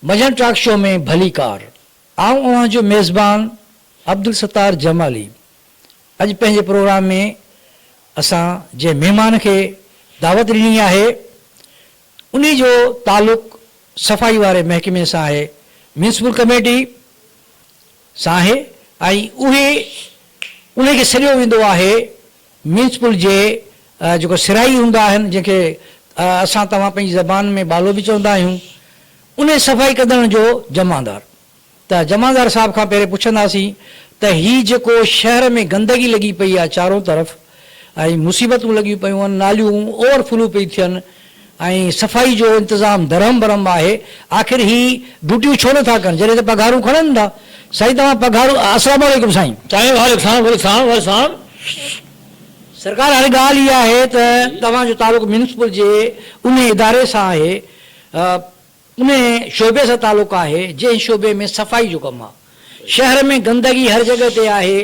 भजन talk show में भली car आऊं जो मेज़बान अब्दुल सत्तार जमाली। अज पंहिंजे प्रोग्राम में असां जे मेहमान के दावत ॾिनी आहे उन्हीं जो ताल्लुक़ सफ़ाई वारे महकमे सां आहे, म्यूनिसिपल कमेटी सां आहे ऐं उन्हें खे सॼो वेंदो आहे म्यूनिसिपल जे जेको सिराई हूंदा आहिनि जंहिंखे असां तव्हां पंहिंजी ज़बान में बालो बि चवंदा आहियूं, उन सफ़ाई कंदड़ जो जमादार। त जमादार साहब खां पहिरें पुछंदासीं त हीअ जेको शहर में गंदगी लॻी पई आहे चारों तरफ़ ऐं मुसीबतूं लॻियूं पियूं आहिनि, नालियूं ओवरफ्लो पई थियनि ऐं सफ़ाई जो इंतज़ाम धरम भरम आहे, आख़िर ही ड्यूटियूं छो नथा कनि जॾहिं त पघारूं खणनि था? साईं तव्हां पघारूं, अस्सलाम वालेकुम साईं। सरकार हाणे ॻाल्हि इहा आहे त तव्हांजो तालुक़ु म्यूनिसिपल जे उन इदारे सां आहे, उन शोबे सां तालुक़ु आहे जंहिं शोबे में सफ़ाई जो कमु आहे। शहर में गंदगी हर जॻह ते आहे,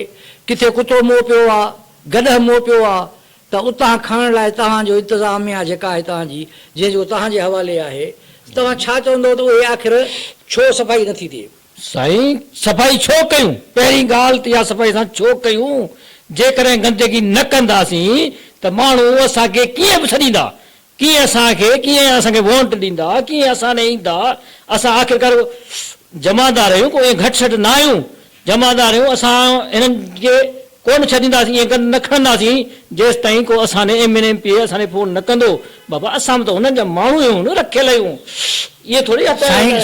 किथे कुतो मोह पियो आहे, गॾह मोह पियो आहे, त उतां खणण लाइ तव्हांजो इंतिज़ामिया जेका आहे तव्हांजी जंहिंजो तव्हांजे हवाले आहे, तव्हां छा चवंदव त उहे आख़िर छो सफ़ाई नथी थिए? साईं सफ़ाई छो कयूं? पहिरीं ॻाल्हि त इहा सफ़ाई असां छो कयूं? जेकॾहिं गंदगी न कंदासीं त माण्हू असांखे कीअं बि छॾींदा, कीअं असांखे वोट ॾींदा, कीअं असां ॾे ईंदा? असां आख़िरकार जमादार आहियूं, कोई घटि छटि न आहियूं, जमादार आहियूं। असां हिननि खे कोन छॾींदासीं, ईअं गंद न खणंदासीं जेसि ताईं को असांजे MNMP असांखे फोन न कंदो। बाबा असां त हुननि जा माण्हू आहियूं न, रखियल आहियूं, इहे थोरी।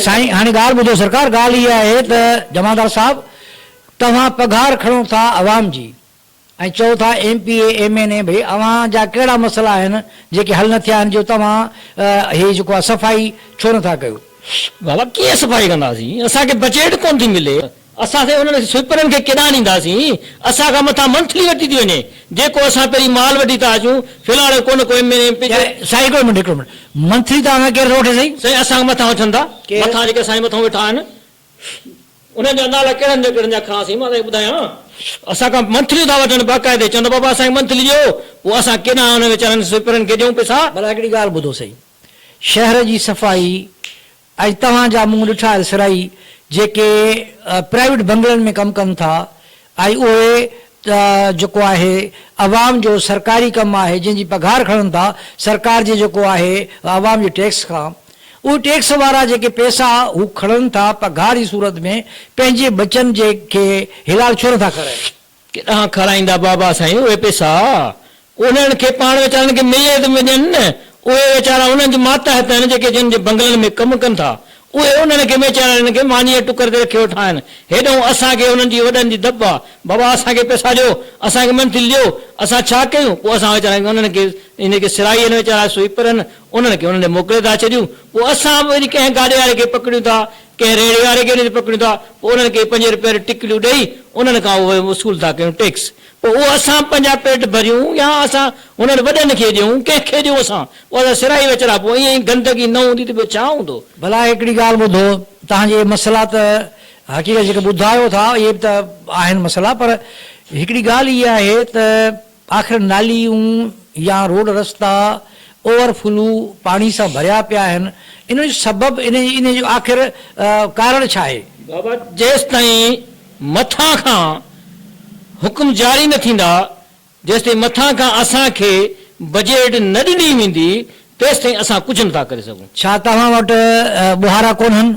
साईं हाणे ॻाल्हि ॿुधो, सरकार ॻाल्हि इहा आहे त जमादार साहब तव्हां पघार खणो था अवाम जी ऐं चओ था MPA MNA भई अव्हांजा कहिड़ा मसइला आहिनि जेके हल न थिया आहिनि जो तव्हां हे जेको आहे सफ़ाई छो नथा कयो? बाबा कीअं सफ़ाई कंदासीं? असांखे बजट कोन थी मिले, असांखे उन्हनि स्वीपरनि खे केॾां ॾींदासीं? असांखां मथां मंथली वठी थी वञे, जेको असां पहिरीं माल वठी था अचूं, फ़िलहाल कोन को MNMP। साईं हिकिड़ो मिंट मंथली तव्हां केरु वठे साईं? साईं असांखे मथां वठनि था, मथां जेके असांजे मथां वेठा आहिनि उन्हनि जा नाला कहिड़नि जा खणांसीं? मां तव्हांखे ॿुधायां, असांखां मंथली था वठनि बाक़ाइदे, चवंदा बाबा असांखे मंथली ॾियो, पोइ असां केॾां हुन वीचारनि स्वीपरनि खे ॾियूं पैसा? भला हिकिड़ी ॻाल्हि ॿुधो साईं, शहर जी सफ़ाई ऐं तव्हांजा मूं ॾिठा आहिनि सिराई जेके प्राइवेट बंगलनि में कमु कनि था ऐं उहे जेको आहे अवाम जो सरकारी कमु आहे जंहिंजी पघार खणनि था सरकार जे जेको आहे अवाम जे टैक्स खां, उहे टैक्स वारा जेके पैसा हू खणनि था पघार जी सूरत में, पंहिंजे बचनि जे खे हिलाल छो नथा कराइनि? केॾां खाराईंदा बाबा साईं उहे पैसा? उन्हनि खे पाण वीचारनि खे मिले त वञनि न, उहे वीचारा उन्हनि जे मातहत आहिनि जेके जिन जे बंगलनि में कमु कनि था, उहे उन्हनि खे वीचारनि खे मानीअ टुकर ते रखी वेठा आहिनि। हेॾो असांखे उन्हनि जी वॾनि जी दॿ आहे, बाबा असांखे पैसा ॾियो, असांखे मंथली ॾियो, असां छा कयूं? पोइ असां वीचारा उन्हनि खे इनखे सिराई आहिनि वीचारा स्वीपरनि, उन्हनि खे उन्हनि मोकिले था छॾियूं, पोइ असां वरी कंहिं गाॾे वारे खे पकड़ियूं था, कंहिं रेड़े वारे खे पकड़ियूं था, पोइ उन्हनि खे 5 रुपए टिकलियूं ॾेई उन्हनि खां उहे वसूल था कयूं टैक्स, पोइ उहो असां पंहिंजा पेट भरियूं या असां उन्हनि वॾनि खे ॾियूं, कंहिंखे ॾियूं असां? पोइ असां सिराई वीचारा, पोइ ईअं ई गंदगी न हूंदी त ॿियो छा हूंदो? भला हिकिड़ी ॻाल्हि ॿुधो, तव्हांजे मसइला त हक़ीक़त जेके ॿुधायो था इहे बि त आहिनि मसइला, पर हिकिड़ी ॻाल्हि इहा आहे त आख़िर नालियूं या रोड रस्ता ओवरफ्लो पाणी सां भरिया पिया आहिनि, इन जो सबबु इन जो आख़िर कारण छा आहे? बाबा जेसि ताईं मथां खां हुकुम जारी न थींदा, जेसि ताईं मथां खां असांखे बजट न ॾिनी वेंदी तेसि ताईं असां कुझु नथा करे सघूं। छा तव्हां वटि ॿुहारा कोन्हनि?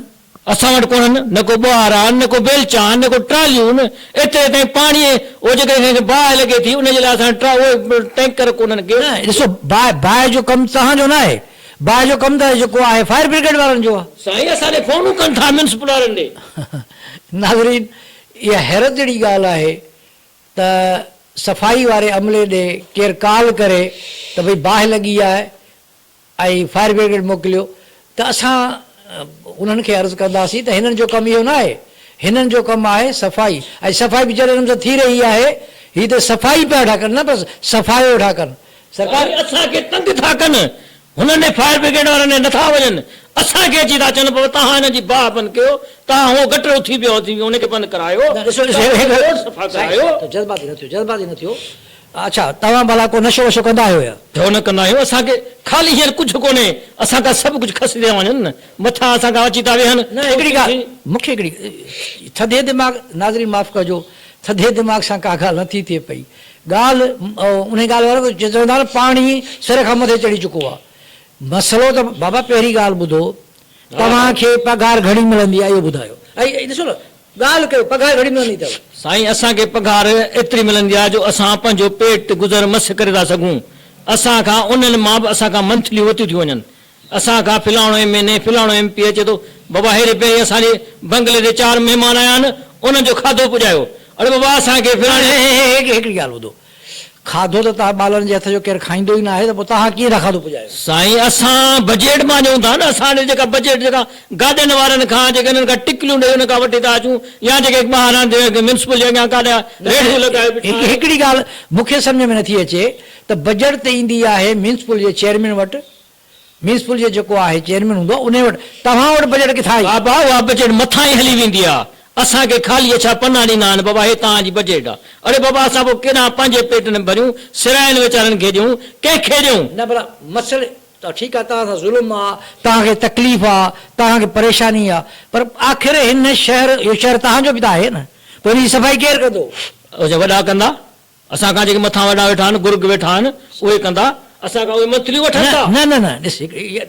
असां वटि कोन्हनि, न को ॿुहारा आहिनि, न को बेलचा आहिनि, न को ट्रालियूं आहिनि। एतिरे ताईं पाणीअ उहो जेके बाहि लॻे थी उनजे लाइ असां उहे टैंकर कोन्हनि के। ॾिसो बाहि जो कमु तव्हांजो न आहे, बाहि जो कमु त जेको आहे फायर ब्रिगेड वारनि जो आहे। साईं असांजे फोनूं कनि था म्यूनिसिपल वारनि ॾे। नाज़रीन, इहा हैरत जहिड़ी ॻाल्हि आहे त सफ़ाई वारे अमले ॾे केरु कॉल करे त भई बाहि लॻी आहे ऐं फायर ब्रिगेड मोकिलियो, त असां उन्हनि खे अर्ज़ु कंदासीं त हिननि जो कमु इहो न आहे, हिननि जो कमु आहे सफ़ाई, ऐं सफ़ाई बि जॾहिं हिननि सां थी रही आहे, हीअ त सफ़ाई पिया वेठा कनि, न बसि सफ़ाई वेठा कनि। सरकार असांखे तंग था कनि, हुननि फायर ब्रिगेड वारनि नथा वञनि, असांखे अची था चवनि बाबा तव्हां हिन जी बाहि बंदि कयो, तव्हां उहो गटरो थी पियो हुनखे बंदि करायो, जज़्बाती न थियो, जज़्बाती न थियो। अच्छा तव्हां भला को नशो वशो कंदा आहियो या? छो न कंदा आहियूं असांखे ख़ाली हींअर कुझु कोन्हे असांखां सभु कुझु खसी था वञनि न मथां असांखां अची था वेहनि न हिकिड़ी ॻाल्हि मूंखे हिकिड़ी थधे दिमाग़ नाज़रीन माफ़ कजो थधे दिमाग़ सां का ॻाल्हि नथी थिए पई ॻाल्हि उन ॻाल्हि वारो चवंदा न पाणी सिर खां मथे चढ़ी चुको आहे मसइलो त बाबा पहिरीं ॻाल्हि ॿुधो तव्हांखे पघार घणी मिलंदी आहे इहो ॿुधायो ऐं ॾिसो न ॻाल्हि कयो पघार घणी मिलंदी अथव साईं असांखे पघार एतिरी मिलंदी आहे जो असां पंहिंजो पेट गुज़र मस करे था सघूं असांखां उन्हनि मां बि असांखां मंथली वतियूं थी वञनि असांखां फलाणो एमएनए फलाणो एमपी अचे थो बाबा हेॾे पहिरीं असांजे बंगले ते 4 महिमान आया आहिनि उन्हनि जो खाधो पुॼायो अरे बाबा असांखे फलाणे हिकिड़ी ॻाल्हि ॿुधो खाधो त तव्हां ॿारनि जे हथ जो केरु खाईंदो ई न आहे त पोइ तव्हां कीअं था खाधो पुॼायो साईं असां बजट मां ॾियूं था न असांजे जेका बजट जेका गाॾियुनि वारनि खां जेके हिननि खां टिकलियूं ॾेई हुन खां वठी था अचूं या जेके ॿाहिरां म्यूनिसिपल जे अॻियां काॾा रेडियो लॻाए हिकिड़ी ॻाल्हि मूंखे सम्झ में नथी अचे त बजट त ईंदी आहे म्यूनिसिपल जे चेयरमैन वटि म्यूनिसिपल जो जेको आहे चेयरमैन हूंदो उन वटि तव्हां वटि बजट किथां आई बाबा उहा बजट मथां ई हली वेंदी आहे असांखे ख़ाली छा पना ॾींदा आहिनि बाबा हे तव्हांजी बजट आहे अरे बाबा असां पोइ केॾा पंहिंजे पेट में भरियूं सिराइनि वीचारनि खे ॾियूं कंहिंखे ॾियूं न भला मसइले त ठीकु आहे तव्हां सां ज़ुल्म आहे तव्हांखे तकलीफ़ आहे तव्हांखे परेशानी आहे पर आख़िर हिन शहर इहो शहर तव्हांजो बि त आहे न पोइ हिनजी सफ़ाई केरु कंदो वॾा कंदा असांखां जेके मथां वॾा वेठा आहिनि गुर्ग वेठा आहिनि उहे कंदा असांखां उहे मंथली वठनि था न न न ॾिस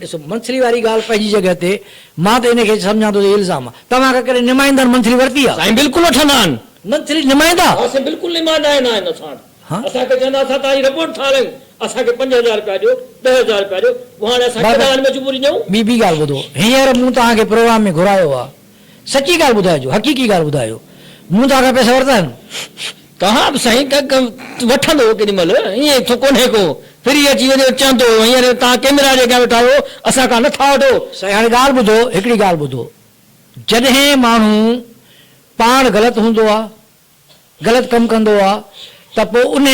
ॾिसो मंथली वारी ॻाल्हि पंहिंजी जॻह ते मां त इनखे सम्झां थो इल्ज़ाम आहे तव्हां खां कॾहिं निमाईंदड़ मंथली वरिती आहे साईं बिल्कुलु वठंदा आहिनि मंथली निमाईंदा असां बिल्कुलु निमाईंदा आहिनि असां हाँ? असांखे चवंदा असां तव्हांजी रिपोर्ट ठाहियूं असांखे 5000 रुपया ॾियो 10000 रुपया ॾियो पोइ हाणे असां बाबा, केॾा मजबूरी ॾियूं ॿी ॻाल्हि ॿुधो हींअर मूं तव्हांखे प्रोग्राम में घुरायो आहे सची ॻाल्हि ॿुधाइजो हक़ीक़ी ॻाल्हि ॿुधायो मूं तव्हांखां पैसा वरिता आहिनि तव्हां बि साईं वठंदो केॾी महिल ईअं थो कोन्हे को फिरी अची वञे चवंदो हींअर तव्हां कैमरा जे अॻियां वेठा आहियो असांखां नथा वठो साईं हाणे ॻाल्हि ॿुधो हिकिड़ी ॻाल्हि ॿुधो जॾहिं माण्हू पाण ग़लति हूंदो आहे ग़लति कमु कंदो आहे त पोइ उन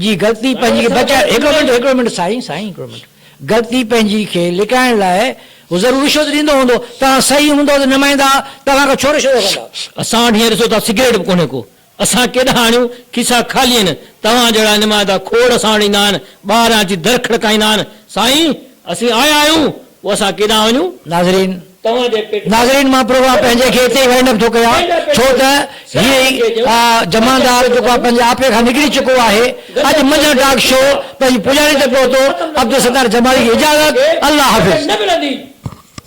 जी ग़लती पंहिंजी खे बचाए हिकिड़ो मिंट साईं हिकिड़ो मिंट ग़लती पंहिंजी खे लिकाइण लाइ हू ज़रूरु रिश्वत ॾींदो हूंदो तव्हां सही हूंदो त निमाईंदा तव्हांखां छो रिश्वत कंदा असां वटि हींअर ॾिसो था सिगरेट बि कोन्हे को असां केॾा आणियूं खीसा ख़ाली आहिनि तव्हां जहिड़ा निमाईंदा खोड़ असां वटि ईंदा आहिनि ॿार अची दर खड़काईंदा आहिनि साईं असीं आया आहियूं पोइ असां केॾा वञूं नाज़रीन तव्हांजे पेट नाज़रीन मां प्रोग्राम पंहिंजे खे हिते वाइंड अप थो कयां छो त हीअ जमादार जेको आहे पंहिंजे आपे खां निकिरी चुको आहे अॼु मंझंदि टॉक शो पंहिंजी पुॼाणी ते पहुतो अब्दुल सत्तार जमाली खे इजाज़त अल्लाह हाफ़िज़ न मिलंदी